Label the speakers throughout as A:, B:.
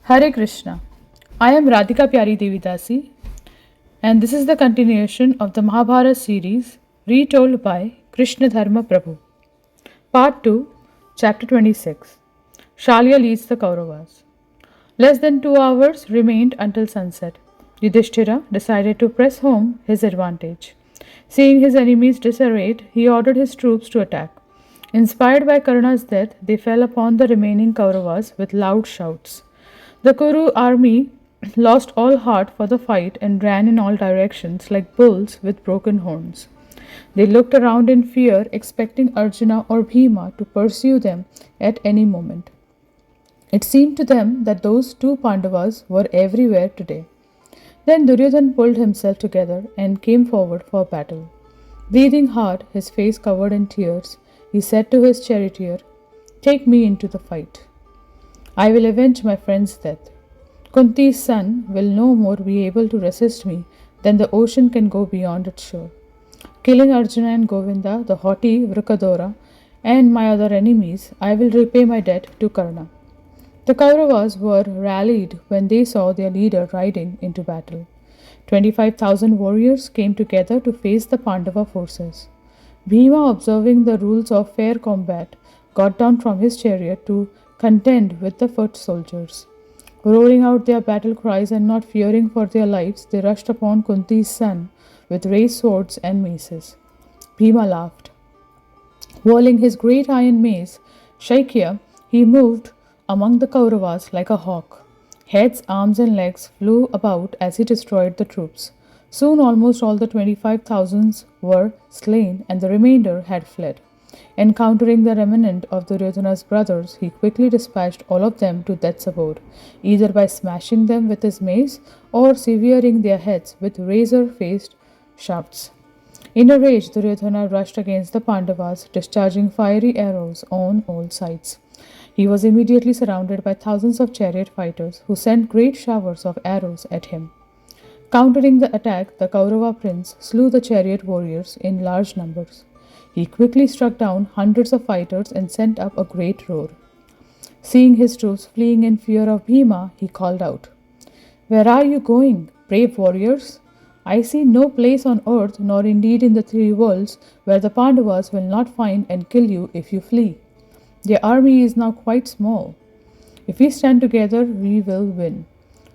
A: Hare Krishna. I am Radhika Pyari Devidasi, and this is the continuation of the Mahabharat series retold by Krishna Dharma Prabhu. Part 2, Chapter 26. Salya leads the Kauravas. Less than 2 hours remained until sunset. Yudhishthira decided to press home his advantage. Seeing his enemies disarrayed, he ordered his troops to attack. Inspired by Karna's death, they fell upon the remaining Kauravas with loud shouts. The Kuru army lost all heart for the fight and ran in all directions like bulls with broken horns. They looked around in fear, expecting Arjuna or Bhima to pursue them at any moment. It seemed to them that those two Pandavas were everywhere today. Then Duryodhan pulled himself together and came forward for battle. Breathing hard, his face covered in tears, he said to his charioteer, "Take me into the fight. I will avenge my friend's death. Kunti's son will no more be able to resist me than the ocean can go beyond its shore. Killing Arjuna and Govinda, the haughty Vrikadora, and my other enemies, I will repay my debt to Karna." The Kauravas were rallied when they saw their leader riding into battle. 25,000 warriors came together to face the Pandava forces. Bhima, observing the rules of fair combat, got down from his chariot to contend with the foot soldiers. Roaring out their battle cries and not fearing for their lives, they rushed upon Kunti's son with raised swords and maces. Bhima laughed. Whirling his great iron mace, Shaikya, he moved among the Kauravas like a hawk. Heads, arms, and legs flew about as he destroyed the troops. Soon almost all the 25,000 were slain, and the remainder had fled. Encountering the remnant of Duryodhana's brothers, he quickly dispatched all of them to death's abode, either by smashing them with his mace or severing their heads with razor-faced shafts. In a rage, Duryodhana rushed against the Pandavas, discharging fiery arrows on all sides. He was immediately surrounded by thousands of chariot fighters who sent great showers of arrows at him. Countering the attack, the Kaurava prince slew the chariot warriors in large numbers. He quickly struck down hundreds of fighters and sent up a great roar. Seeing his troops fleeing in fear of Bhima, he called out, "Where are you going, brave warriors? I see no place on earth, nor indeed in the three worlds, where the Pandavas will not find and kill you if you flee. Their army is now quite small. If we stand together, we will win.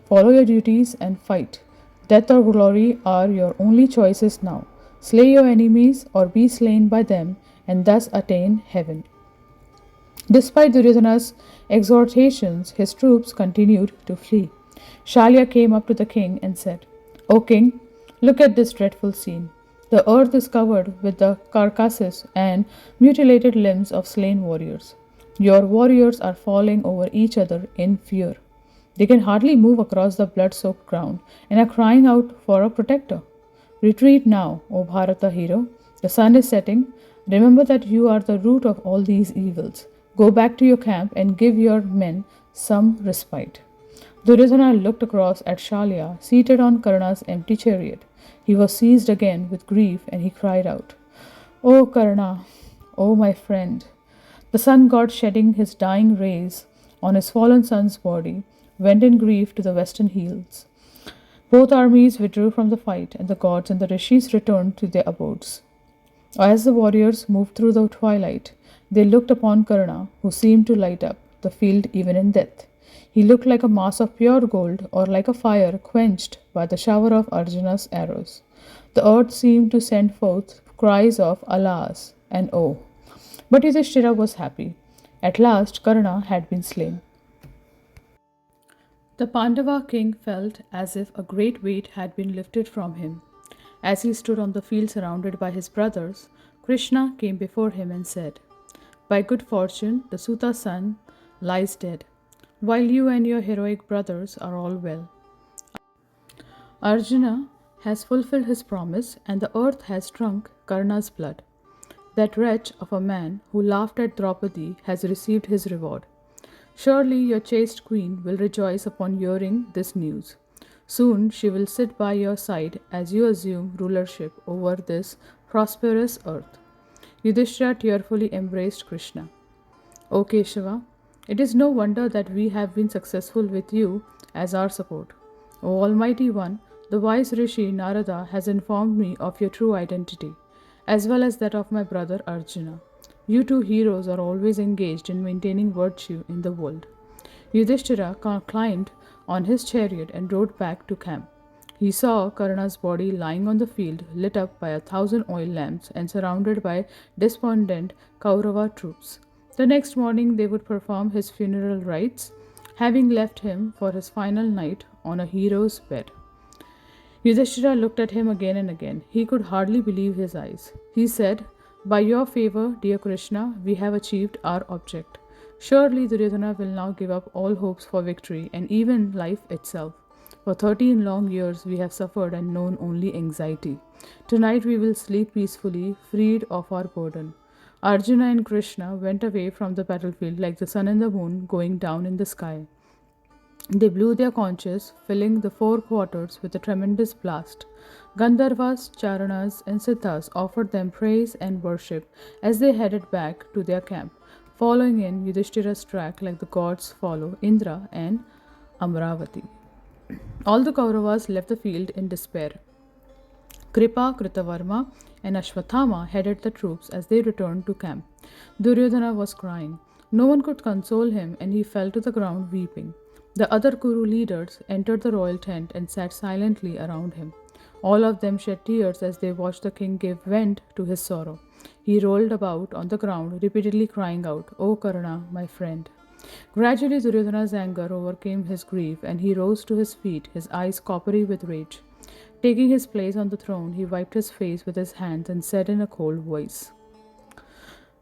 A: Follow your duties and fight. Death or glory are your only choices now. Slay your enemies or be slain by them and thus attain heaven." Despite Duryodhana's exhortations, his troops continued to flee. Salya came up to the king and said, "O king, look at this dreadful scene. The earth is covered with the carcasses and mutilated limbs of slain warriors. Your warriors are falling over each other in fear. They can hardly move across the blood-soaked ground and are crying out for a protector. Retreat now, O Bharata hero. The sun is setting. Remember that you are the root of all these evils. Go back to your camp and give your men some respite." Duryodhana looked across at Salya, seated on Karna's empty chariot. He was seized again with grief and he cried out, "O Karna, O my friend!" The sun god, shedding his dying rays on his fallen son's body, went in grief to the western hills. Both armies withdrew from the fight, and the gods and the rishis returned to their abodes. As the warriors moved through the twilight, they looked upon Karna, who seemed to light up the field even in death. He looked like a mass of pure gold, or like a fire quenched by the shower of Arjuna's arrows. The earth seemed to send forth cries of alas and oh. But Yudhishthira was happy. At last Karna had been slain. The Pandava king felt as if a great weight had been lifted from him. As he stood on the field surrounded by his brothers, Krishna came before him and said, "By good fortune, the Suta's son lies dead, while you and your heroic brothers are all well. Arjuna has fulfilled his promise, and the earth has drunk Karna's blood. That wretch of a man who laughed at Draupadi has received his reward. Surely your chaste queen will rejoice upon hearing this news. Soon she will sit by your side as you assume rulership over this prosperous earth." Yudhishthira tearfully embraced Krishna. "O Keshava, It is no wonder that we have been successful with you as our support. O Almighty One, the wise Rishi Narada has informed me of your true identity, as well as that of my brother Arjuna. You two heroes are always engaged in maintaining virtue in the world. Yudhishthira climbed on his chariot and rode back to camp. He saw Karna's body lying on the field, lit up by 1,000 oil lamps and surrounded by despondent Kaurava troops. The next morning they would perform his funeral rites, having left him for his final night on a hero's bed. Yudhishthira looked at him again and again. He could hardly believe his eyes. He said, "By your favor, dear Krishna, we have achieved our object. Surely Duryodhana will now give up all hopes for victory and even life itself. For 13 long years we have suffered and known only anxiety. Tonight we will sleep peacefully, freed of our burden." Arjuna and Krishna went away from the battlefield like the sun and the moon going down in the sky. They blew their conches, filling the four quarters with a tremendous blast. Gandharvas, Charanas, and Siddhas offered them praise and worship as they headed back to their camp, following in Yudhishthira's track like the gods follow Indra and Amravati. All the Kauravas left the field in despair. Kripa, Kritavarma, and Ashwathama headed the troops as they returned to camp. Duryodhana was crying. No one could console him, and he fell to the ground weeping. The other Kuru leaders entered the royal tent and sat silently around him. All of them shed tears as they watched the king give vent to his sorrow. He rolled about on the ground, repeatedly crying out, "O Karna, my friend." Gradually Duryodhana's anger overcame his grief, and he rose to his feet, his eyes coppery with rage. Taking his place on the throne, he wiped his face with his hands and said in a cold voice,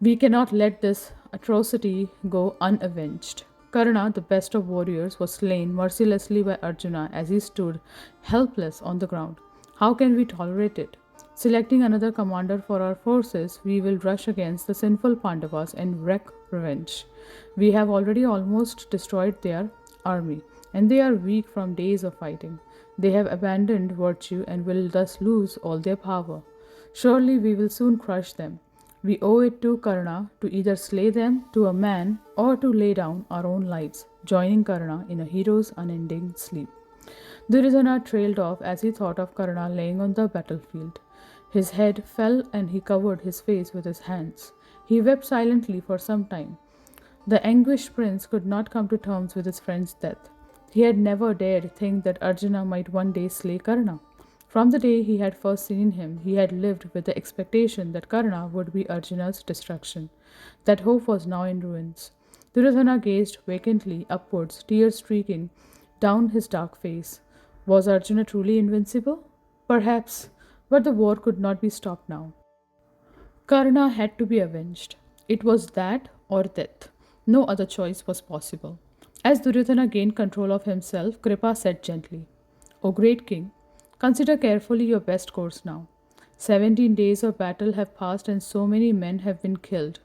A: "We cannot let this atrocity go unavenged." Karna, the best of warriors, was slain mercilessly by Arjuna as he stood helpless on the ground. How can we tolerate it? Selecting another commander for our forces, we will rush against the sinful Pandavas and wreak revenge. We have already almost destroyed their army, and they are weak from days of fighting. They have abandoned virtue and will thus lose all their power. Surely we will soon crush them. We owe it to Karna to either slay them to a man or to lay down our own lives, joining Karna in a hero's unending sleep. Duryodhana trailed off as he thought of Karna laying on the battlefield. His head fell and he covered his face with his hands. He wept silently for some time. The anguished prince could not come to terms with his friend's death. He had never dared think that Arjuna might one day slay Karna. From the day he had first seen him, he had lived with the expectation that Karna would be Arjuna's destruction. That hope was now in ruins. Duryodhana gazed vacantly upwards, tears streaking down his dark face. Was Arjuna truly invincible? Perhaps, but the war could not be stopped now. Karna had to be avenged. It was that or death. No other choice was possible. As Duryodhana gained control of himself, Kripa said gently, "O great king, consider carefully your best course now. 17 days of battle have passed and so many men have been killed.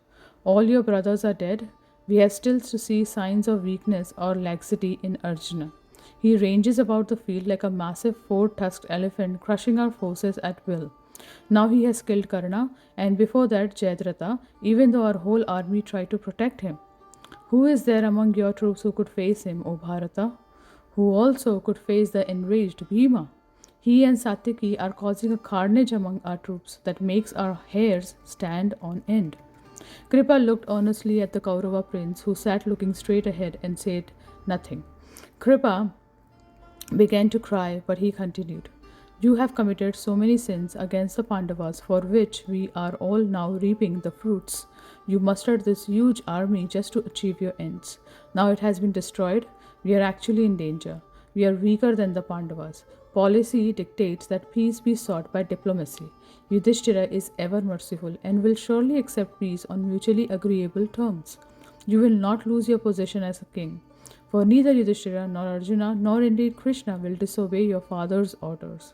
A: All your brothers are dead. We have still to see signs of weakness or laxity in Arjuna. He ranges about the field like a massive four-tusked elephant, crushing our forces at will. Now he has killed Karna, and before that Jayadratha, even though our whole army tried to protect him. Who is there among your troops who could face him, O Bharata? Who also could face the enraged Bhima? He and Satyaki are causing a carnage among our troops that makes our hairs stand on end." Kripa looked earnestly at the Kaurava prince, who sat looking straight ahead and said nothing. Kripa began to cry, but he continued, "You have committed so many sins against the Pandavas, for which we are all now reaping the fruits. You mustered this huge army just to achieve your ends. Now it has been destroyed. We are actually in danger. We are weaker than the Pandavas. Policy dictates that peace be sought by diplomacy. Yudhishthira is ever merciful and will surely accept peace on mutually agreeable terms. You will not lose your position as a king, for neither Yudhishthira nor Arjuna nor indeed Krishna will disobey your father's orders."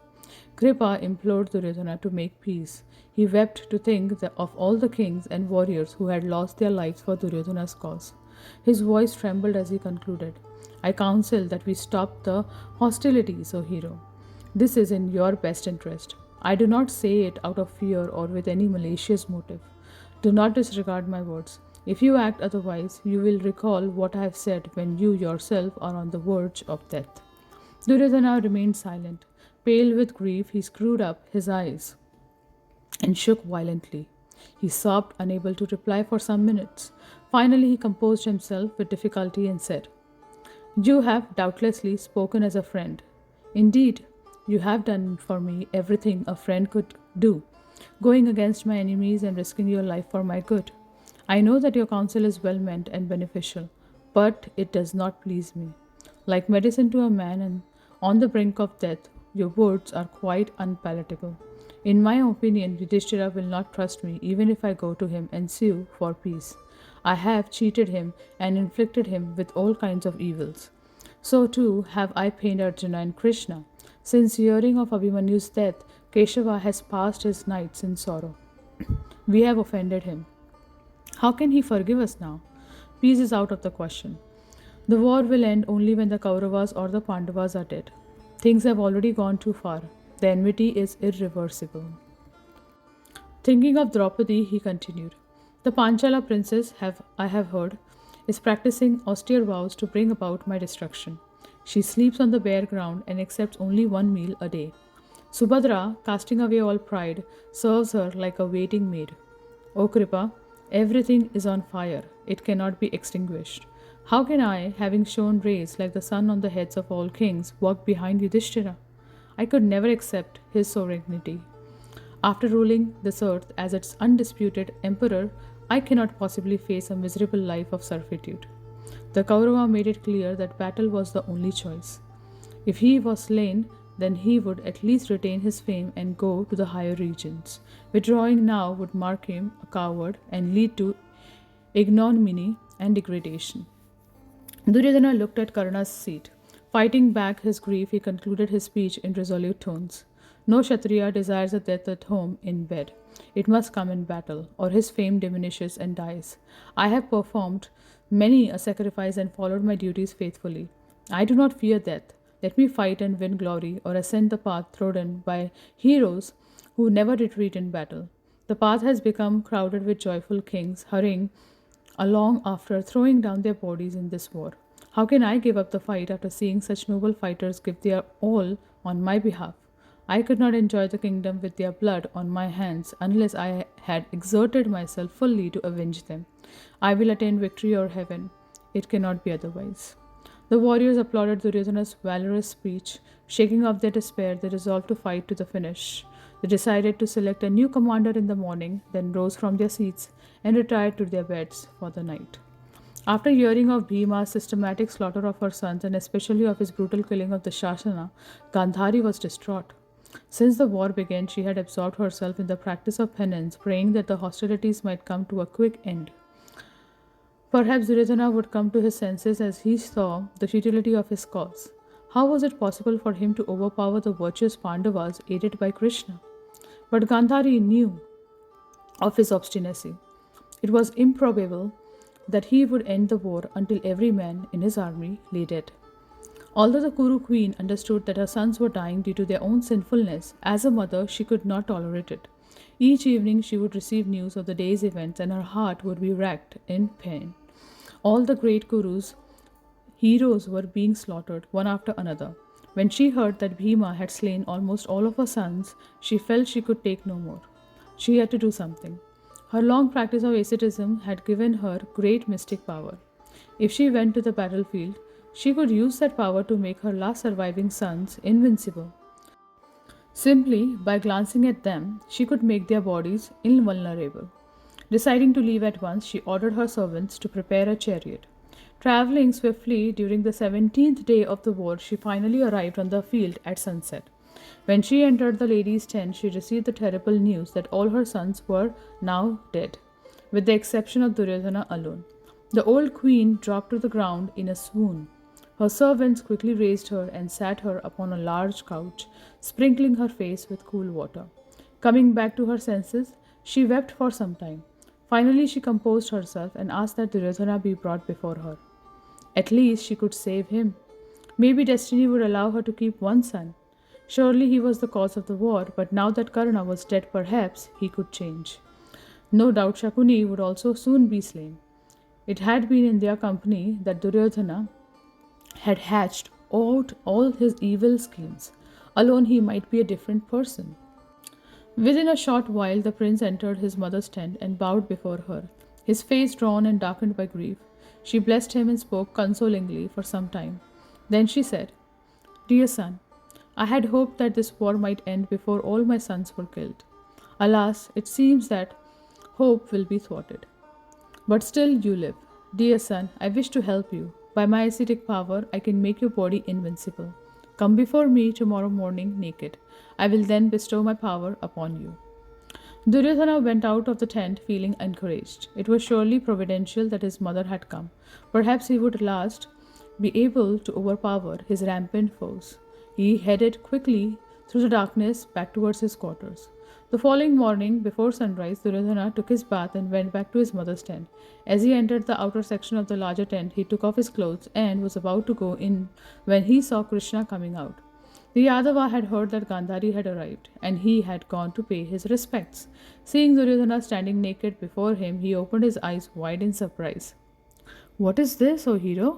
A: Kripa implored Duryodhana to make peace. He wept to think of all the kings and warriors who had lost their lives for Duryodhana's cause. His voice trembled as he concluded, "I counsel that we stop the hostilities, O hero. This is in your best interest. I do not say it out of fear or with any malicious motive. Do not disregard my words. If you act otherwise, you will recall what I have said when you yourself are on the verge of death. Duryodhana remained silent. Pale with grief, he screwed up his eyes and shook violently. He sobbed, unable to reply for some minutes. Finally, he composed himself with difficulty and said, "You have doubtlessly spoken as a friend. Indeed, you have done for me everything a friend could do, going against my enemies and risking your life for my good. I know that your counsel is well meant and beneficial, but it does not please me. Like medicine to a man and on the brink of death, your words are quite unpalatable. In my opinion, Yudhishthira will not trust me even if I go to him and sue for peace. I have cheated him and inflicted him with all kinds of evils. So too have I pained Arjuna and Krishna. Since hearing of Abhimanyu's death, Keshava has passed his nights in sorrow. We have offended him. How can he forgive us now? Peace is out of the question. The war will end only when the Kauravas or the Pandavas are dead. Things have already gone too far. The enmity is irreversible." Thinking of Draupadi, he continued, "The Panchala princess, I have heard, is practicing austere vows to bring about my destruction. She sleeps on the bare ground and accepts only one meal a day. Subhadra, casting away all pride, serves her like a waiting maid. O Kripa, everything is on fire. It cannot be extinguished. How can I, having shone rays like the sun on the heads of all kings, walk behind Yudhishthira? I could never accept his sovereignty. After ruling this earth as its undisputed emperor, I cannot possibly face a miserable life of servitude." The Kaurava made it clear that battle was the only choice. If he was slain, then he would at least retain his fame and go to the higher regions. Withdrawing now would mark him a coward and lead to ignominy and degradation. Duryodhana looked at Karna's seat. Fighting back his grief, he concluded his speech in resolute tones. No Kshatriya desires a death at home in bed. It must come in battle, or his fame diminishes and dies. I have performed many a sacrifice and followed my duties faithfully. I do not fear death. Let me fight and win glory, or ascend the path trodden by heroes who never retreat in battle. The path has become crowded with joyful kings hurrying along after throwing down their bodies in this war. How can I give up the fight after seeing such noble fighters give their all on my behalf? I could not enjoy the kingdom with their blood on my hands unless I had exerted myself fully to avenge them. I will attain victory or heaven. It cannot be otherwise." The warriors applauded Duryodhana's valorous speech. Shaking off their despair, they resolved to fight to the finish. They decided to select a new commander in the morning, then rose from their seats and retired to their beds for the night. After hearing of Bhima's systematic slaughter of her sons and especially of his brutal killing of the Shasana, Gandhari was distraught. Since the war began, she had absorbed herself in the practice of penance, praying that the hostilities might come to a quick end. Perhaps Duryodhana would come to his senses as he saw the futility of his cause. How was it possible for him to overpower the virtuous Pandavas aided by Krishna? But Gandhari knew of his obstinacy. It was improbable that he would end the war until every man in his army lay dead. Although the Kuru queen understood that her sons were dying due to their own sinfulness, as a mother she could not tolerate it. Each evening she would receive news of the day's events and her heart would be racked in pain. All the great Kurus, heroes, were being slaughtered one after another. When she heard that Bhima had slain almost all of her sons, she felt she could take no more. She had to do something. Her long practice of asceticism had given her great mystic power. If she went to the battlefield, she could use that power to make her last surviving sons invincible. Simply by glancing at them, she could make their bodies invulnerable. Deciding to leave at once, she ordered her servants to prepare a chariot. Traveling swiftly during the 17th day of the war, she finally arrived on the field at sunset. When she entered the ladies' tent, she received the terrible news that all her sons were now dead, with the exception of Duryodhana alone. The old queen dropped to the ground in a swoon. Her servants quickly raised her and sat her upon a large couch, sprinkling her face with cool water. Coming back to her senses, she wept for some time. Finally, she composed herself and asked that Duryodhana be brought before her. At least she could save him. Maybe destiny would allow her to keep one son. Surely he was the cause of the war, but now that Karna was dead, perhaps he could change. No doubt Shakuni would also soon be slain. It had been in their company that Duryodhana had hatched out all his evil schemes. Alone he might be a different person. Within a short while, the prince entered his mother's tent and bowed before her, his face drawn and darkened by grief. She blessed him and spoke consolingly for some time. Then she said, "Dear son, I had hoped that this war might end before all my sons were killed. Alas, it seems that hope will be thwarted. But still you live. Dear son, I wish to help you. By my ascetic power, I can make your body invincible. Come before me tomorrow morning naked. I will then bestow my power upon you." Duryodhana went out of the tent feeling encouraged. It was surely providential that his mother had come. Perhaps he would at last be able to overpower his rampant foes. He headed quickly through the darkness back towards his quarters. The following morning, before sunrise, Duryodhana took his bath and went back to his mother's tent. As he entered the outer section of the larger tent, he took off his clothes and was about to go in when he saw Krsna coming out. The Yadava had heard that Gandhari had arrived, and he had gone to pay his respects. Seeing Duryodhana standing naked before him, he opened his eyes wide in surprise. "What is this, O hero?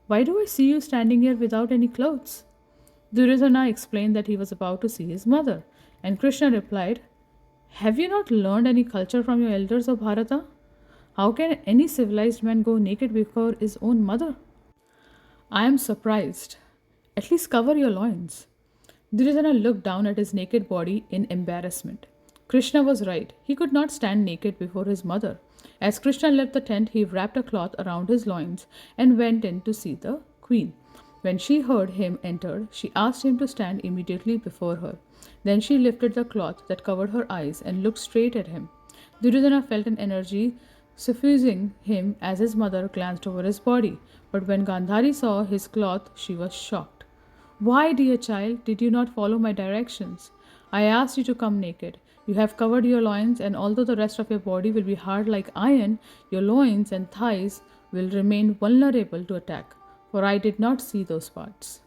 A: Why do I see you standing here without any clothes?" Duryodhana explained that he was about to see his mother, and Krishna replied, "Have you not learned any culture from your elders of Bharata? How can any civilized man go naked before his own mother?" "I am surprised. At least cover your loins." Duryodhana looked down at his naked body in embarrassment. Krishna was right. He could not stand naked before his mother. As Krishna left the tent, he wrapped a cloth around his loins and went in to see the queen. When she heard him enter, she asked him to stand immediately before her. Then she lifted the cloth that covered her eyes and looked straight at him. Duryodhana felt an energy suffusing him as his mother glanced over his body. But when Gandhari saw his cloth, she was shocked. "Why, dear child, did you not follow my directions? I asked you to come naked. You have covered your loins, and although the rest of your body will be hard like iron, your loins and thighs will remain vulnerable to attack, for I did not see those parts."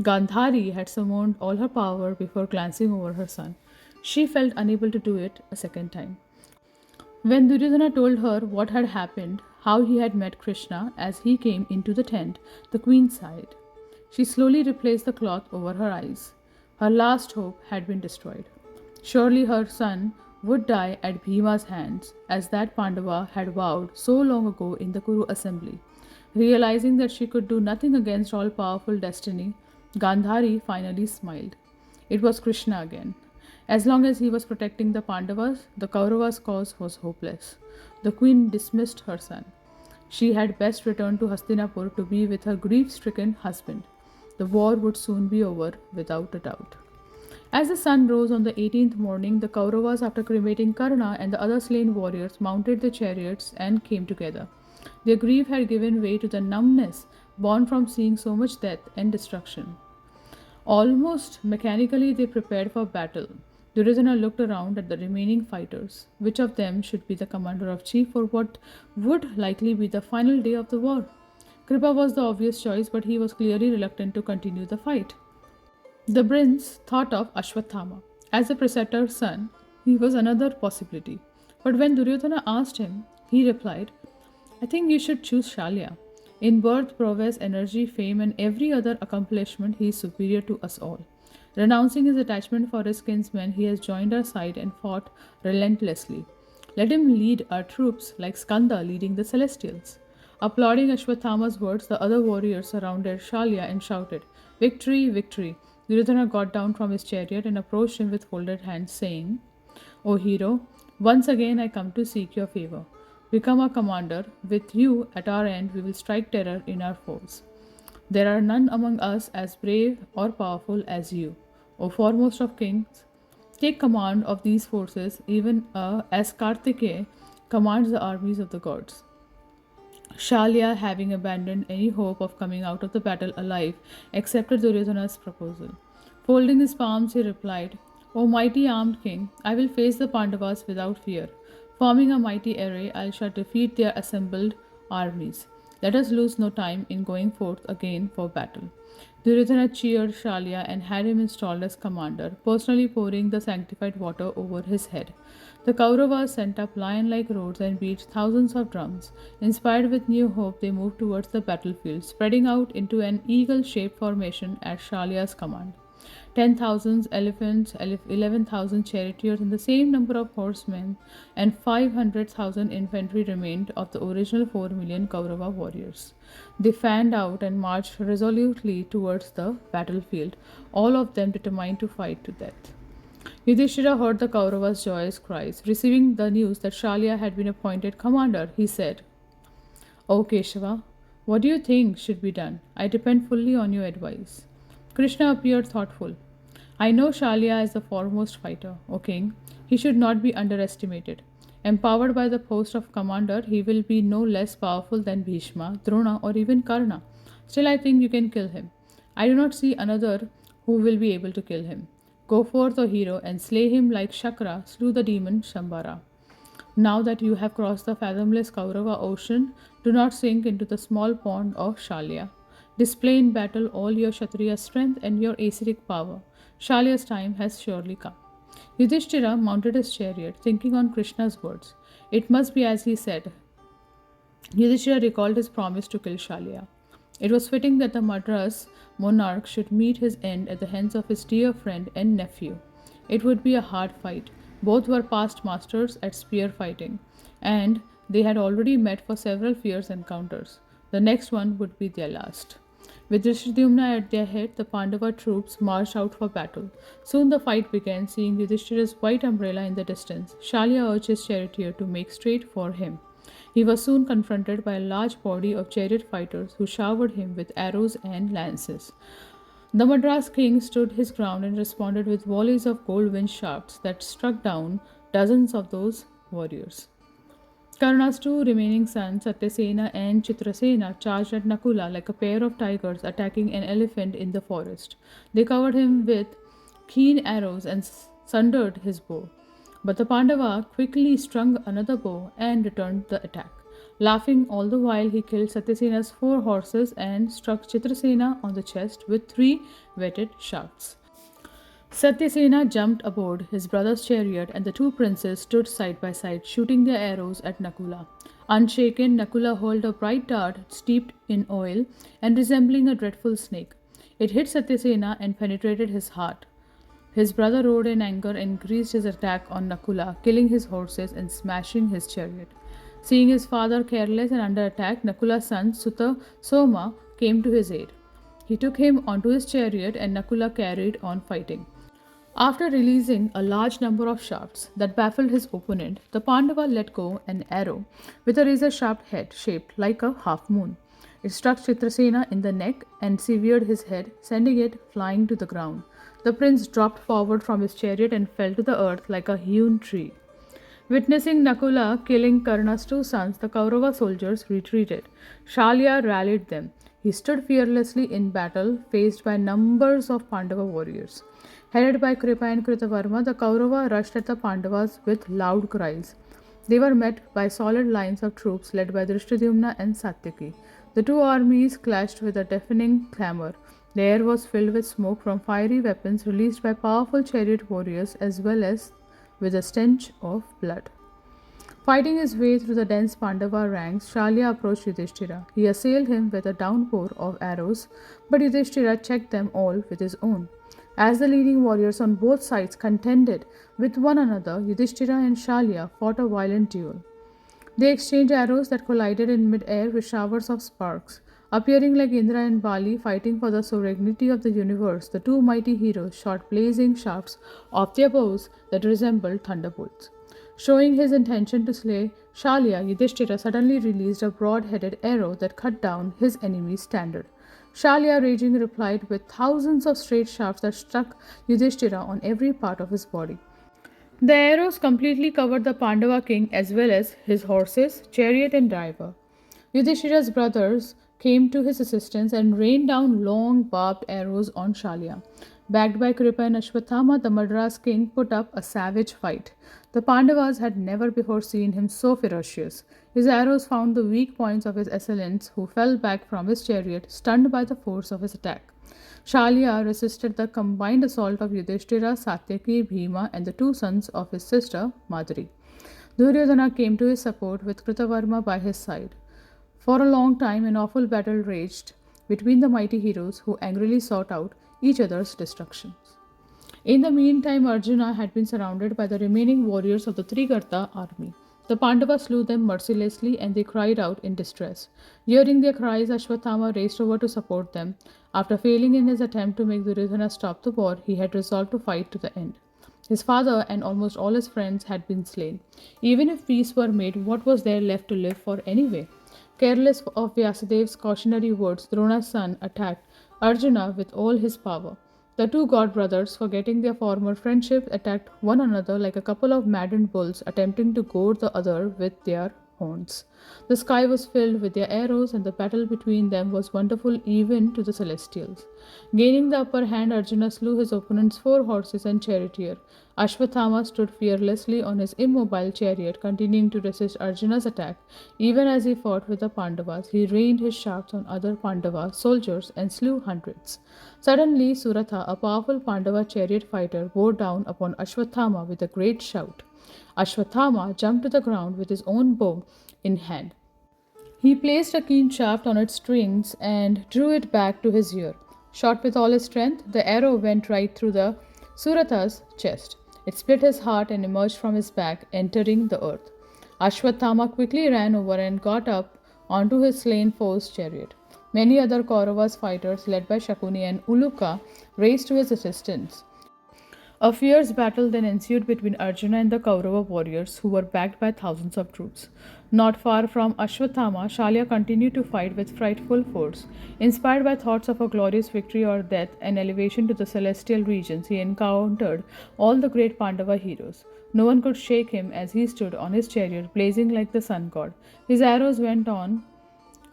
A: Gandhari had summoned all her power before glancing over her son. She felt unable to do it a second time. When Duryodhana told her what had happened, how he had met Krishna as he came into the tent, the queen sighed. She slowly replaced the cloth over her eyes. Her last hope had been destroyed. Surely her son would die at Bhima's hands, as that Pandava had vowed so long ago in the Kuru assembly. Realizing that she could do nothing against all-powerful destiny, Gandhari finally smiled. It was Krishna again. As long as he was protecting the Pandavas, the Kauravas' cause was hopeless. The queen dismissed her son. She had best return to Hastinapur to be with her grief-stricken husband. The war would soon be over, without a doubt. As the sun rose on the 18th morning, the Kauravas, after cremating Karna and the other slain warriors, mounted the chariots and came together. Their grief had given way to the numbness born from seeing so much death and destruction. Almost mechanically, they prepared for battle. Duryodhana looked around at the remaining fighters. Which of them should be the commander-in-chief for what would likely be the final day of the war? Kripa was the obvious choice, but he was clearly reluctant to continue the fight. The prince thought of Ashwathama. As the preceptor's son, he was another possibility. But when Duryodhana asked him, he replied, "I think you should choose Salya. In birth, prowess, energy, fame, and every other accomplishment, he is superior to us all. Renouncing his attachment for his kinsmen, he has joined our side and fought relentlessly. Let him lead our troops like Skanda leading the Celestials." Applauding Ashwathama's words, the other warriors surrounded Salya and shouted, "Victory, victory!" Duryodhana got down from his chariot and approached him with folded hands, saying, "O hero, once again I come to seek your favor. Become our commander. With you at our end, we will strike terror in our foes. There are none among us as brave or powerful as you, O foremost of kings. Take command of these forces, even as Kartikeya commands the armies of the gods." Salya, having abandoned any hope of coming out of the battle alive, accepted Duryodhana's proposal. Folding his palms, he replied, "O mighty armed king, I will face the Pandavas without fear. Forming a mighty array, I shall defeat their assembled armies. Let us lose no time in going forth again for battle. Duryodhana cheered Shalya and had him installed as commander, personally pouring the sanctified water over his head. The Kauravas sent up lion like roars and beat thousands of drums. Inspired with new hope, they moved towards the battlefield, spreading out into an eagle shaped formation at Shalya's command. 10,000 elephants, 11,000 charioteers, and the same number of horsemen, and 500,000 infantry remained of the original 4 million Kaurava warriors. They fanned out and marched resolutely towards the battlefield, all of them determined to fight to death. Yudhishthira heard the Kauravas' joyous cries. Receiving the news that Shalya had been appointed commander, he said, O Keshava, what do you think should be done? I depend fully on your advice. Krishna appeared thoughtful. I know Shalya is the foremost fighter, O king. He should not be underestimated. Empowered by the post of commander, he will be no less powerful than Bhishma, Drona, or even Karna. Still, I think you can kill him. I do not see another who will be able to kill him. Go forth, O hero, and slay him like Shakra slew the demon Shambhara. Now that you have crossed the fathomless Kaurava ocean, do not sink into the small pond of Shalya. Display in battle all your Kshatriya strength and your ascetic power. Shalya's time has surely come. Yudhishthira mounted his chariot, thinking on Krishna's words. It must be as he said. Yudhishthira recalled his promise to kill Shalya. It was fitting that the Madras monarch should meet his end at the hands of his dear friend and nephew. It would be a hard fight. Both were past masters at spear fighting, and they had already met for several fierce encounters. The next one would be their last. With Dhristadyumna at their head, the Pandava troops marched out for battle. Soon the fight began, seeing Yudhishthira's white umbrella in the distance. Shalya urged his charioteer to make straight for him. He was soon confronted by a large body of chariot fighters who showered him with arrows and lances. The Madras king stood his ground and responded with volleys of gold-winged shafts that struck down dozens of those warriors. Karna's two remaining sons, Satyasena and Chitrasena, charged at Nakula like a pair of tigers attacking an elephant in the forest. They covered him with keen arrows and sundered his bow. But the Pandava quickly strung another bow and returned the attack. Laughing all the while, he killed Satyasena's 4 horses and struck Chitrasena on the chest with 3 whetted shafts. Satyasena jumped aboard his brother's chariot, and the two princes stood side by side, shooting their arrows at Nakula. Unshaken, Nakula hurled a bright dart steeped in oil and resembling a dreadful snake. It hit Satyasena and penetrated his heart. His brother roared in anger and increased his attack on Nakula, killing his horses and smashing his chariot. Seeing his father careless and under attack, Nakula's son Sutta Soma came to his aid. He took him onto his chariot and Nakula carried on fighting. After releasing a large number of shafts that baffled his opponent, the Pandava let go an arrow with a razor-sharp head shaped like a half-moon. It struck Chitrasena in the neck and severed his head, sending it flying to the ground. The prince dropped forward from his chariot and fell to the earth like a hewn tree. Witnessing Nakula killing Karna's 2 sons, the Kaurava soldiers retreated. Shalya rallied them. He stood fearlessly in battle, faced by numbers of Pandava warriors. Headed by Kripa and Kritavarma, the Kaurava rushed at the Pandavas with loud cries. They were met by solid lines of troops led by Drishtadyumna and Satyaki. The two armies clashed with a deafening clamor. The air was filled with smoke from fiery weapons released by powerful chariot warriors as well as with a stench of blood. Fighting his way through the dense Pandava ranks, Shalya approached Yudhishthira. He assailed him with a downpour of arrows, but Yudhishthira checked them all with his own. As the leading warriors on both sides contended with one another, Yudhishthira and Shalya fought a violent duel. They exchanged arrows that collided in mid-air with showers of sparks. Appearing like Indra and Bali fighting for the sovereignty of the universe, the two mighty heroes shot blazing shafts of their bows that resembled thunderbolts. Showing his intention to slay Shalya, Yudhishthira suddenly released a broad-headed arrow that cut down his enemy's standard. Shalya, raging, replied with thousands of straight shafts that struck Yudhishthira on every part of his body. The arrows completely covered the Pandava king as well as his horses, chariot and driver. Yudhishthira's brothers came to his assistance and rained down long barbed arrows on Shalya. Backed by Kripa and Ashwathama, the Madras king put up a savage fight. The Pandavas had never before seen him so ferocious. His arrows found the weak points of his assailants, who fell back from his chariot, stunned by the force of his attack. Shalya resisted the combined assault of Yudhishthira, Satyaki, Bhima, and the two sons of his sister, Madhuri. Duryodhana came to his support with Kritavarma by his side. For a long time, an awful battle raged between the mighty heroes who angrily sought out each other's destructions. In the meantime, Arjuna had been surrounded by the remaining warriors of the Trigarta army. The Pandavas slew them mercilessly and they cried out in distress. Hearing their cries, Ashwathama raced over to support them. After failing in his attempt to make Duryodhana stop the war, he had resolved to fight to the end. His father and almost all his friends had been slain. Even if peace were made, what was there left to live for anyway? Careless of Vyasadev's cautionary words, Drona's son attacked Arjuna with all his power. The two god brothers, forgetting their former friendship, attacked one another like a couple of maddened bulls attempting to gore the other with their horns. The sky was filled with their arrows, and the battle between them was wonderful even to the celestials. Gaining the upper hand, Arjuna slew his opponent's 4 horses and charioteer. Ashwathama stood fearlessly on his immobile chariot, continuing to resist Arjuna's attack. Even as he fought with the Pandavas, he rained his shafts on other Pandava soldiers and slew hundreds. Suddenly, Suratha, a powerful Pandava chariot fighter, bore down upon Ashwathama with a great shout. Ashwathama jumped to the ground with his own bow in hand. He placed a keen shaft on its strings and drew it back to his ear. Shot with all his strength, the arrow went right through the Suratha's chest. It split his heart and emerged from his back, entering the earth. Ashwathama quickly ran over and got up onto his slain foe's chariot. Many other Kauravas fighters, led by Shakuni and Uluka, raced to his assistance. A fierce battle then ensued between Arjuna and the Kaurava warriors, who were backed by thousands of troops. Not far from Ashwathama, Shalya continued to fight with frightful force. Inspired by thoughts of a glorious victory or death and elevation to the celestial regions, he encountered all the great Pandava heroes. No one could shake him as he stood on his chariot, blazing like the sun god. His arrows went on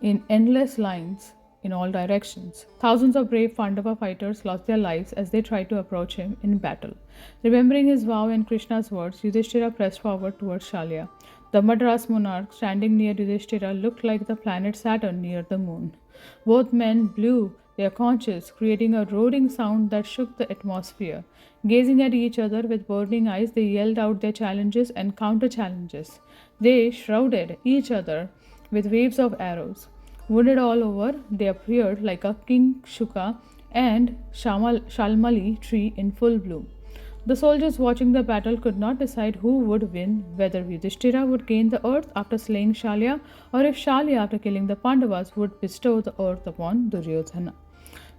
A: in endless lines in all directions. Thousands of brave Pandava fighters lost their lives as they tried to approach him in battle. Remembering his vow and Krishna's words, Yudhishthira pressed forward towards Shalya. The Madras monarch standing near Yudhishthira looked like the planet Saturn near the moon. Both men blew their conches, creating a roaring sound that shook the atmosphere. Gazing at each other with burning eyes, they yelled out their challenges and counter-challenges. They shrouded each other with waves of arrows. Wounded all over, they appeared like a King Shuka and Shalmali tree in full bloom. The soldiers watching the battle could not decide who would win, whether Yudhishthira would gain the earth after slaying Shalya, or if Shalya, after killing the Pandavas, would bestow the earth upon Duryodhana.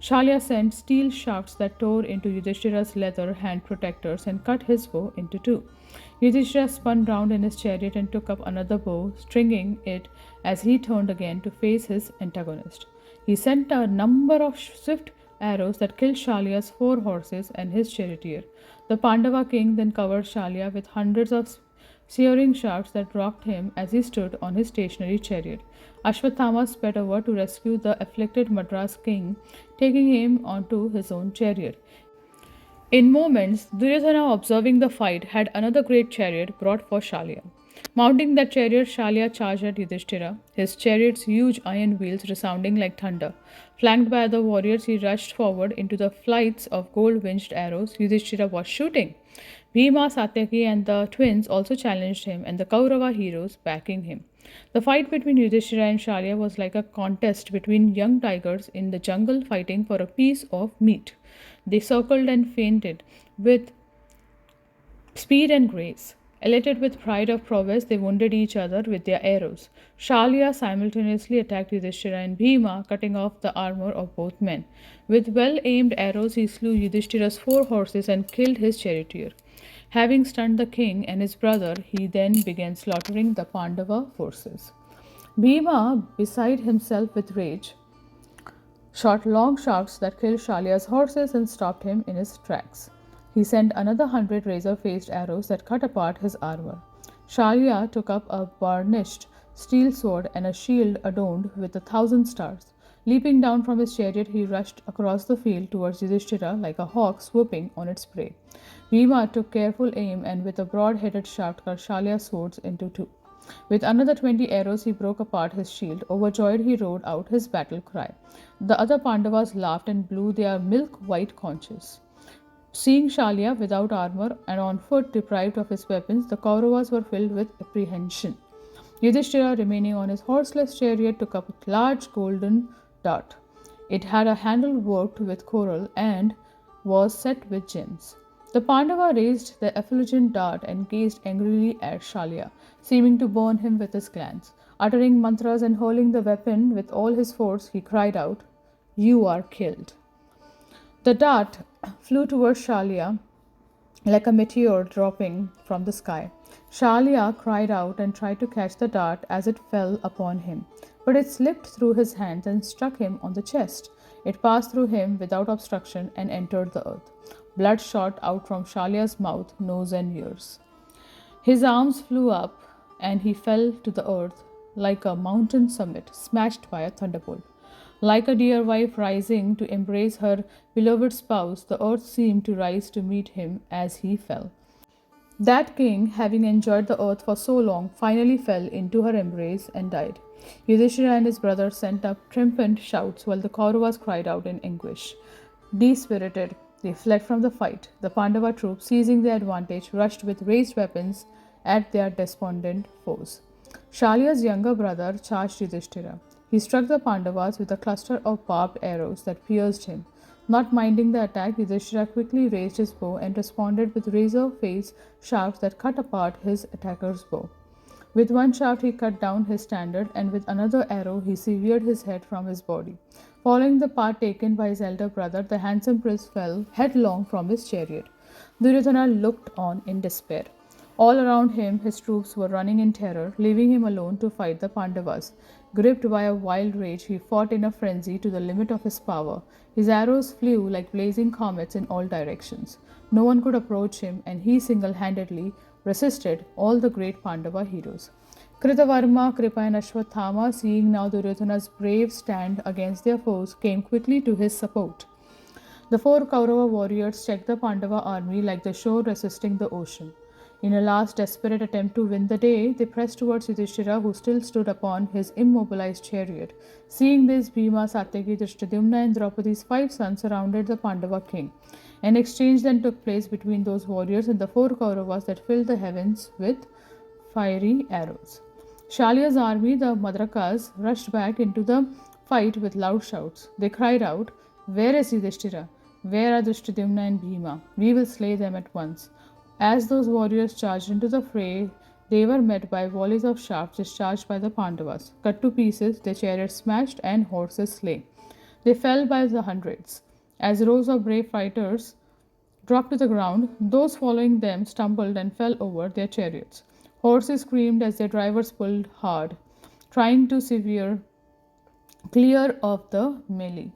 A: Shalya sent steel shafts that tore into Yudhishthira's leather hand protectors and cut his bow into 2. Yudhishthira spun round in his chariot and took up another bow, stringing it as he turned again to face his antagonist. He sent a number of swift arrows that killed Shalya's 4 horses and his charioteer. The Pandava king then covered Shalya with hundreds of searing shafts that rocked him as he stood on his stationary chariot. Ashwathama sped over to rescue the afflicted Madras king, taking him onto his own chariot. In moments, Duryodhana, observing the fight, had another great chariot brought for Shalya. Mounting that chariot, Shalya charged at Yudhishthira, his chariot's huge iron wheels resounding like thunder. Flanked by other warriors, he rushed forward into the flights of gold-winged arrows Yudhishthira was shooting. Bhima, Satyaki, and the twins also challenged him, and the Kaurava heroes backing him. The fight between Yudhishthira and Shalya was like a contest between young tigers in the jungle fighting for a piece of meat. They circled and feinted with speed and grace. Elated with pride of prowess, they wounded each other with their arrows. Shalya simultaneously attacked Yudhishthira and Bhima, cutting off the armor of both men. With well-aimed arrows, he slew Yudhishthira's 4 horses and killed his charioteer. Having stunned the king and his brother, he then began slaughtering the Pandava forces. Bhima, beside himself with rage, shot long shafts that killed Shalya's horses and stopped him in his tracks. He sent another 100 razor-faced arrows that cut apart his armor. Shalya took up a burnished steel sword and a shield adorned with 1,000 stars. Leaping down from his chariot, he rushed across the field towards Yudhishthira like a hawk swooping on its prey. Bhima took careful aim and with a broad-headed shaft cut Shalya's swords into two. With another 20 arrows, he broke apart his shield. Overjoyed, he roared out his battle cry. The other Pandavas laughed and blew their milk-white conches. Seeing Shalya without armor and on foot, deprived of his weapons, the Kauravas were filled with apprehension. Yudhishthira, remaining on his horseless chariot, took up a large golden dart. It had a handle worked with coral and was set with gems. The Pandava raised the effulgent dart and gazed angrily at Shalya, seeming to burn him with his glance. Uttering mantras and hurling the weapon with all his force, he cried out, "You are killed." The dart flew towards Shalya like a meteor dropping from the sky. Shalya cried out and tried to catch the dart as it fell upon him, but it slipped through his hands and struck him on the chest. It passed through him without obstruction and entered the earth. Blood shot out from Shalya's mouth, nose, and ears. His arms flew up and he fell to the earth like a mountain summit smashed by a thunderbolt. Like a dear wife rising to embrace her beloved spouse, the earth seemed to rise to meet him as he fell. That king, having enjoyed the earth for so long, finally fell into her embrace and died. Yudhishthira and his brother sent up triumphant shouts while the Kauravas cried out in anguish. Dispirited, they fled from the fight. The Pandava troops, seizing their advantage, rushed with raised weapons at their despondent foes. Shalya's younger brother charged Yudhishthira. He struck the Pandavas with a cluster of barbed arrows that pierced him. Not minding the attack, Yudhishthira quickly raised his bow and responded with razor-face shafts that cut apart his attacker's bow. With one shaft he cut down his standard, and with another arrow he severed his head from his body. Following the part taken by his elder brother, the handsome prince fell headlong from his chariot. Duryodhana looked on in despair. All around him, his troops were running in terror, leaving him alone to fight the Pandavas. Gripped by a wild rage, he fought in a frenzy to the limit of his power. His arrows flew like blazing comets in all directions. No one could approach him, and he single-handedly resisted all the great Pandava heroes. Kritavarma, Kripa, and Ashwathama, seeing now Duryodhana's brave stand against their foes, came quickly to his support. The four Kaurava warriors checked the Pandava army like the shore resisting the ocean. In a last desperate attempt to win the day, they pressed towards Yudhishthira, who still stood upon his immobilized chariot. Seeing this, Bhima, Satyaki, Drishtadyumna, and Draupadi's 5 sons surrounded the Pandava king. An exchange then took place between those warriors and the 4 Kauravas that filled the heavens with fiery arrows. Shalya's army, the Madrakas, rushed back into the fight with loud shouts. They cried out, "Where is Yudhishthira? Where are Drishtadyumna and Bhima? We will slay them at once." As those warriors charged into the fray, they were met by volleys of shafts discharged by the Pandavas. Cut to pieces, their chariots smashed and horses slain. They fell by the hundreds. As rows of brave fighters dropped to the ground, those following them stumbled and fell over their chariots. Horses screamed as their drivers pulled hard, trying to clear of the melee.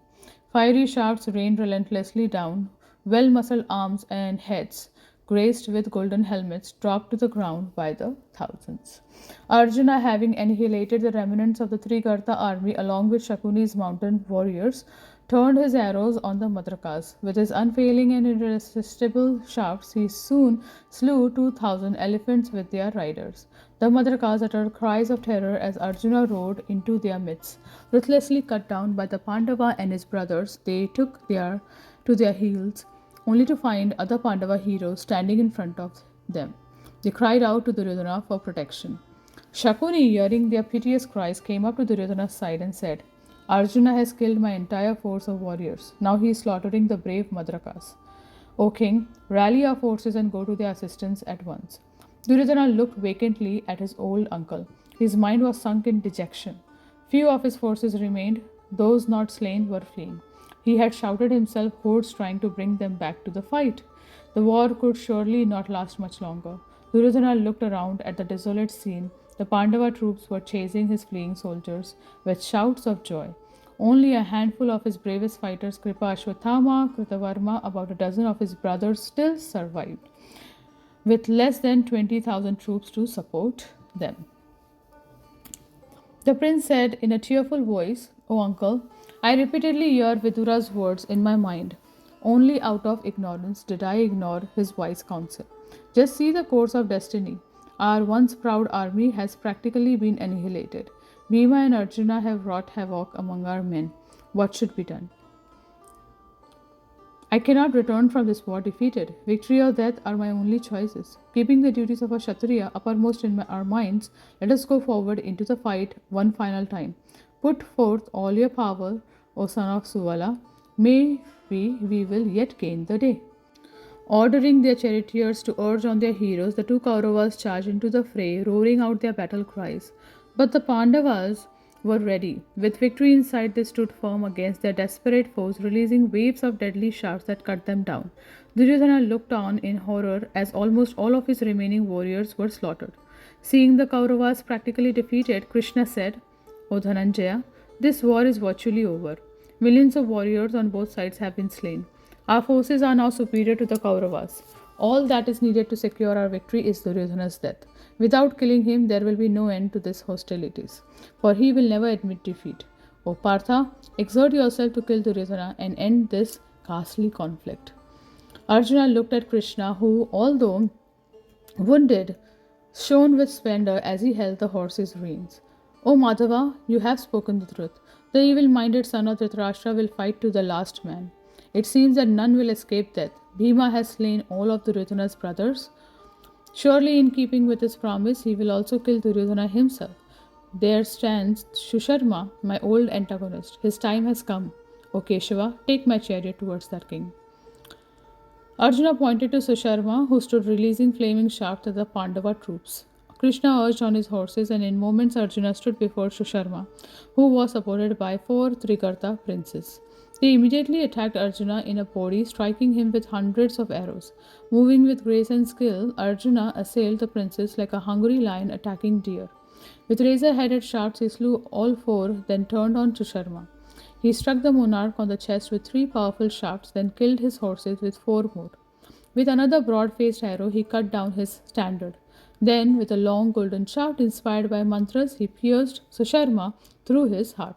A: Fiery shafts rained relentlessly down. Well-muscled arms and heads, graced with golden helmets, dropped to the ground by the thousands. Arjuna, having annihilated the remnants of the Trigarta army along with Shakuni's mountain warriors, turned his arrows on the Madrakas. With his unfailing and irresistible shafts, he soon slew 2,000 elephants with their riders. The Madrakas uttered cries of terror as Arjuna rode into their midst. Ruthlessly cut down by the Pandava and his brothers, they took to their heels, only to find other Pandava heroes standing in front of them. They cried out to Duryodhana for protection. Shakuni, hearing their piteous cries, came up to Duryodhana's side and said, "Arjuna has killed my entire force of warriors. Now he is slaughtering the brave Madrakas. O king, rally our forces and go to their assistance at once." Duryodhana looked vacantly at his old uncle. His mind was sunk in dejection. Few of his forces remained. Those not slain were fleeing. He had shouted himself hordes trying to bring them back to the fight. The war could surely not last much longer. Duryodhana looked around at the desolate scene. The Pandava troops were chasing his fleeing soldiers with shouts of joy. Only a handful of his bravest fighters, Kripa, Ashwathama, Kritavarma, about a dozen of his brothers still survived, with less than 20,000 troops to support them. The prince said in a tearful voice, "O uncle, I repeatedly heard Vidura's words in my mind. Only out of ignorance did I ignore his wise counsel. Just see the course of destiny. Our once proud army has practically been annihilated. Bhima and Arjuna have wrought havoc among our men. What should be done? I cannot return from this war defeated. Victory or death are my only choices. Keeping the duties of a Kshatriya uppermost in our minds, let us go forward into the fight one final time. Put forth all your power, O son of Suvala. We will yet gain the day. Ordering their charioteers to urge on their heroes, the two Kauravas charged into the fray, roaring out their battle cries. But the Pandavas were ready. With victory in sight, they stood firm against their desperate foes, releasing waves of deadly shafts that cut them down. Duryodhana looked on in horror as almost all of his remaining warriors were slaughtered. Seeing the Kauravas practically defeated, Krsna said, O Dhananjaya, this war is virtually over. Millions of warriors on both sides have been slain. Our forces are now superior to the Kauravas. All that is needed to secure our victory is Duryodhana's death. Without killing him, there will be no end to these hostilities, for he will never admit defeat. O Partha, exert yourself to kill Duryodhana and end this ghastly conflict. Arjuna looked at Krishna, who, although wounded, shone with splendor as he held the horse's reins. O Madhava, you have spoken the truth. The evil-minded son of Dhritarashtra will fight to the last man. It seems that none will escape death. Bhima has slain all of Duryodhana's brothers. Surely, in keeping with his promise, he will also kill Duryodhana himself. There stands Shusharma, my old antagonist. His time has come. O Keshava, take my chariot towards that king. Arjuna pointed to Susharma, who stood releasing flaming shafts at the Pandava troops. Krishna urged on his horses, and in moments Arjuna stood before Susharma, who was supported by 4 Trigarta princes. They immediately attacked Arjuna in a body, striking him with hundreds of arrows. Moving with grace and skill, Arjuna assailed the princes like a hungry lion attacking deer. With razor-headed shafts, he slew all 4, then turned on Susharma. He struck the monarch on the chest with 3 powerful shafts, then killed his horses with 4 more. With another broad-faced arrow, he cut down his standard. Then, with a long golden shaft inspired by mantras, he pierced Susharma through his heart.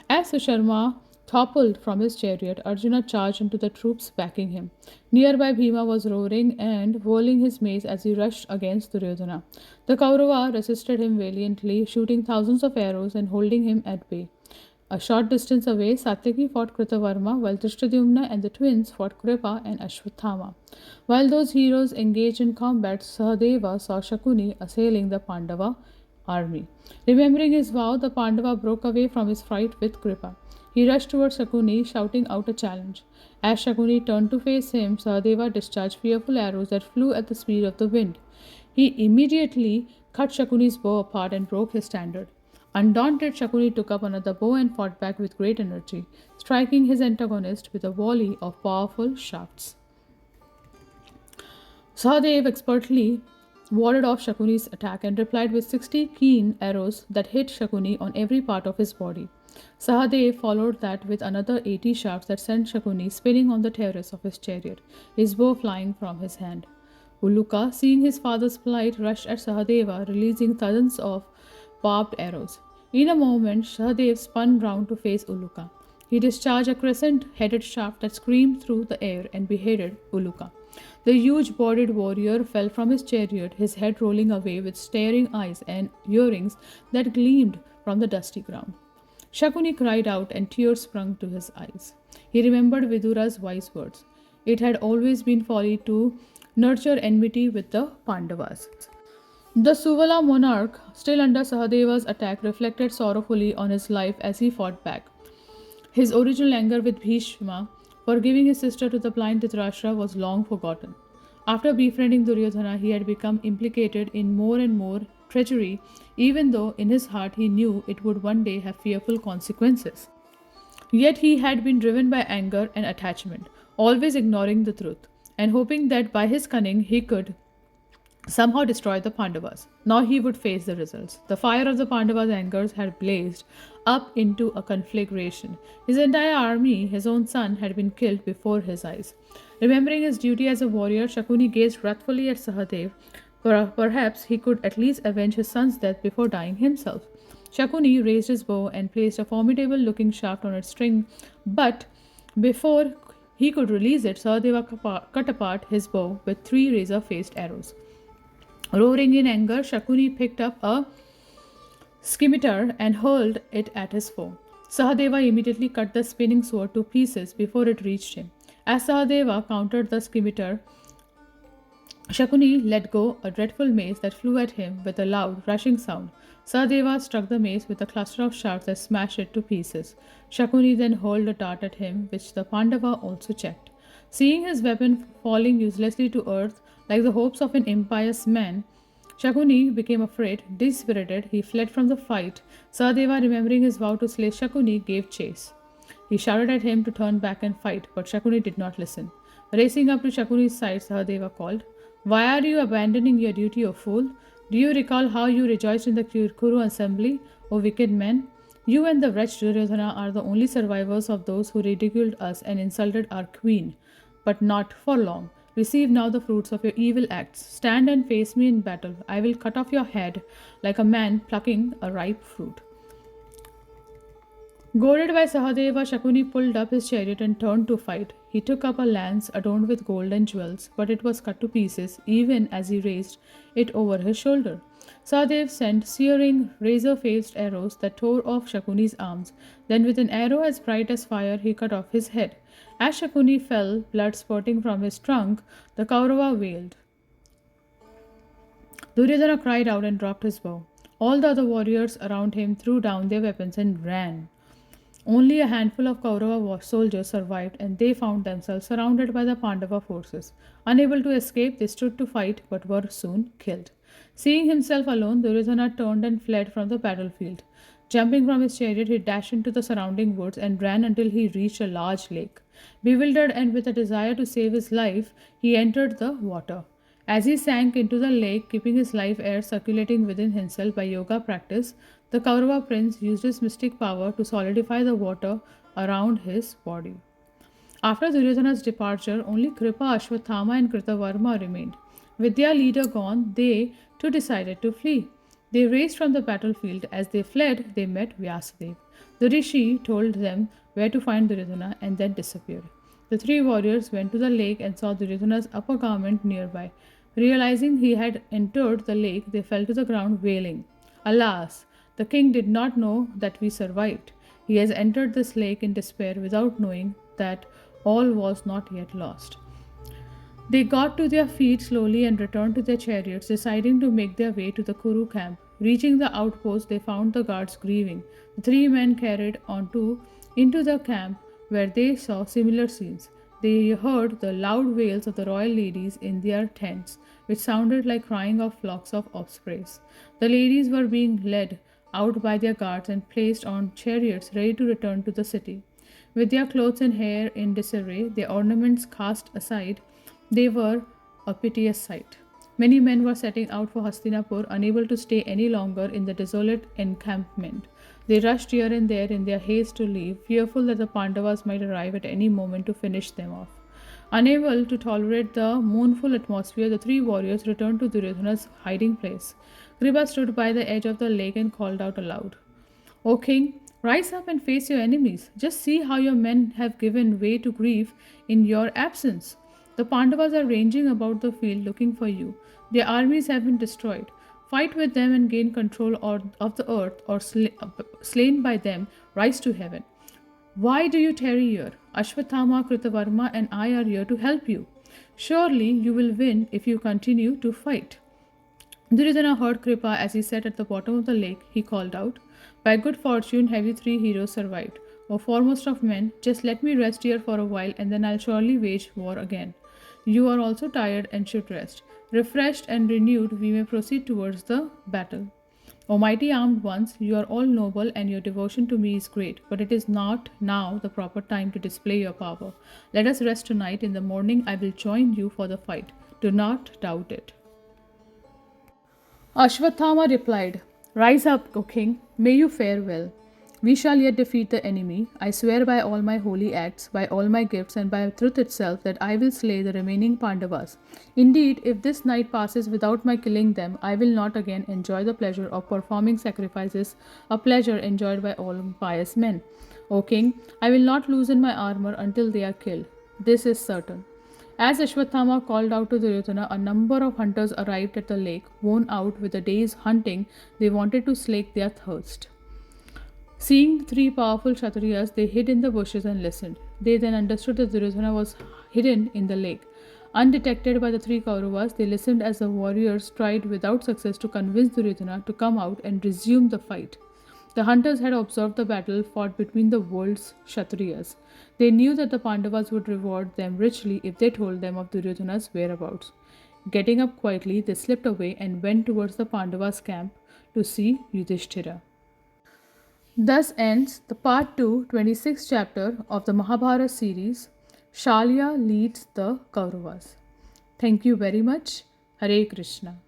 A: As Susharma toppled from his chariot, Arjuna charged into the troops backing him. Nearby, Bhima was roaring and whirling his mace as he rushed against Duryodhana. The Kaurava resisted him valiantly, shooting thousands of arrows and holding him at bay. A short distance away, Satyaki fought Kritavarma, while Drishtadyumna and the twins fought Kripa and Ashwathama. While those heroes engaged in combat, Sahadeva saw Shakuni assailing the Pandava army. Remembering his vow, the Pandava broke away from his fight with Kripa. He rushed towards Shakuni, shouting out a challenge. As Shakuni turned to face him, Sahadeva discharged fearful arrows that flew at the speed of the wind. He immediately cut Shakuni's bow apart and broke his standard. Undaunted, Shakuni took up another bow and fought back with great energy, striking his antagonist with a volley of powerful shafts. Sahadev expertly warded off Shakuni's attack and replied with 60 keen arrows that hit Shakuni on every part of his body. Sahadev followed that with another 80 shafts that sent Shakuni spinning on the terrace of his chariot, his bow flying from his hand. Uluka, seeing his father's plight, rushed at Sahadeva, releasing thousands of barbed arrows. In a moment, Sahadev spun round to face Uluka. He discharged a crescent-headed shaft that screamed through the air and beheaded Uluka. The huge-bodied warrior fell from his chariot, his head rolling away with staring eyes and earrings that gleamed from the dusty ground. Shakuni cried out and tears sprung to his eyes. He remembered Vidura's wise words. It had always been folly to nurture enmity with the Pandavas. The Suvala monarch, still under Sahadeva's attack, reflected sorrowfully on his life as he fought back. His original anger with Bhishma for giving his sister to the blind Dhritarashtra was long forgotten. After befriending Duryodhana, he had become implicated in more and more treachery, even though in his heart he knew it would one day have fearful consequences. Yet he had been driven by anger and attachment, always ignoring the truth, and hoping that by his cunning he could somehow destroy the Pandavas. Now he would face the results. The fire of the Pandavas' anger had blazed up into a conflagration. His entire army, his own son, had been killed before his eyes. Remembering his duty as a warrior, Shakuni gazed wrathfully at Sahadev. Perhaps he could at least avenge his son's death before dying himself. Shakuni raised his bow and placed a formidable looking shaft on its string, but before he could release it, Sahadeva cut apart his bow with 3 razor-faced arrows. Roaring in anger, Shakuni picked up a scimitar and hurled it at his foe. Sahadeva immediately cut the spinning sword to pieces before it reached him. As Sahadeva countered the scimitar, Shakuni let go a dreadful mace that flew at him with a loud, rushing sound. Sahadeva struck the mace with a cluster of shafts that smashed it to pieces. Shakuni then hurled a dart at him, which the Pandava also checked. Seeing his weapon falling uselessly to earth like the hopes of an impious man, Shakuni became afraid. Dispirited, he fled from the fight. Sahadeva, remembering his vow to slay Shakuni, gave chase. He shouted at him to turn back and fight, but Shakuni did not listen. Racing up to Shakuni's side, Sahadeva called, "Why are you abandoning your duty, O fool? Do you recall how you rejoiced in the Kuru assembly, O wicked men? You and the wretched Duryodhana are the only survivors of those who ridiculed us and insulted our queen. But not for long. Receive now the fruits of your evil acts. Stand and face me in battle. I will cut off your head like a man plucking a ripe fruit." Goaded by Sahadeva, Shakuni pulled up his chariot and turned to fight. He took up a lance adorned with gold and jewels, but it was cut to pieces even as he raised it over his shoulder. Sahadev sent searing, razor-faced arrows that tore off Shakuni's arms. Then, with an arrow as bright as fire, he cut off his head. As Shakuni fell, blood spurting from his trunk, the Kaurava wailed. Duryodhana cried out and dropped his bow. All the other warriors around him threw down their weapons and ran. Only a handful of Kaurava soldiers survived, and they found themselves surrounded by the Pandava forces. Unable to escape, they stood to fight but were soon killed. Seeing himself alone, Duryodhana turned and fled from the battlefield. Jumping from his chariot, he dashed into the surrounding woods and ran until he reached a large lake. Bewildered and with a desire to save his life, he entered the water. As he sank into the lake, keeping his life air circulating within himself by yoga practice, the Kaurava prince used his mystic power to solidify the water around his body. After Duryodhana's departure, only Kripa, Ashwathama, and Kritavarma remained. With their leader gone, they too decided to flee. They raced from the battlefield. As they fled, they met Vyasadeva. The rishi told them where to find Duryodhana and then disappeared. The 3 warriors went to the lake and saw Duryodhana's upper garment nearby. Realizing he had entered the lake, they fell to the ground wailing, "Alas! The king did not know that we survived. He has entered this lake in despair without knowing that all was not yet lost." They got to their feet slowly and returned to their chariots, deciding to make their way to the Kuru camp. Reaching the outpost, they found the guards grieving. The 3 men carried into the camp, where they saw similar scenes. They heard the loud wails of the royal ladies in their tents, which sounded like crying of flocks of ospreys. The ladies were being led out by their guards and placed on chariots ready to return to the city. With their clothes and hair in disarray, their ornaments cast aside, they were a piteous sight. Many men were setting out for Hastinapur, unable to stay any longer in the desolate encampment. They rushed here and there in their haste to leave, fearful that the Pandavas might arrive at any moment to finish them off. Unable to tolerate the mournful atmosphere, the 3 warriors returned to Duryodhana's hiding place. Kripa stood by the edge of the lake and called out aloud, "O king, rise up and face your enemies. Just see how your men have given way to grief in your absence. The Pandavas are ranging about the field looking for you. Their armies have been destroyed. Fight with them and gain control of the earth, or slain by them, rise to heaven. Why do you tarry here? Ashwathama, Kritavarma, and I are here to help you. Surely you will win if you continue to fight." Duryodhana heard Kripa as he sat at the bottom of the lake. He called out, "By good fortune have you 3 heroes survived. O foremost of men, just let me rest here for a while and then I'll surely wage war again. You are also tired and should rest. Refreshed and renewed, we may proceed towards the battle. O mighty armed ones, you are all noble and your devotion to me is great, but it is not now the proper time to display your power. Let us rest tonight. In the morning I will join you for the fight. Do not doubt it." Ashwathama replied, "Rise up, O king. May you fare well. We shall yet defeat the enemy. I swear by all my holy acts, by all my gifts, and by truth itself that I will slay the remaining Pandavas. Indeed, if this night passes without my killing them, I will not again enjoy the pleasure of performing sacrifices, a pleasure enjoyed by all pious men. O king, I will not loosen my armor until they are killed. This is certain. As Ashwathama called out to Duryodhana, a number of hunters arrived at the lake. Worn out with a day's hunting, they wanted to slake their thirst. Seeing the three powerful Kshatriyas, they hid in the bushes and listened. They then understood that Duryodhana was hidden in the lake. Undetected by the three Kauravas, they listened as the warriors tried without success to convince Duryodhana to come out and resume the fight. The hunters had observed the battle fought between the world's Kshatriyas. They knew that the Pandavas would reward them richly if they told them of Duryodhana's whereabouts. Getting up quietly, they slipped away and went towards the Pandavas' camp to see Yudhishthira. Thus ends the part 2, 26th chapter of the Mahabharata series. Salya leads the Kauravas. Thank you very much. Hare Krishna.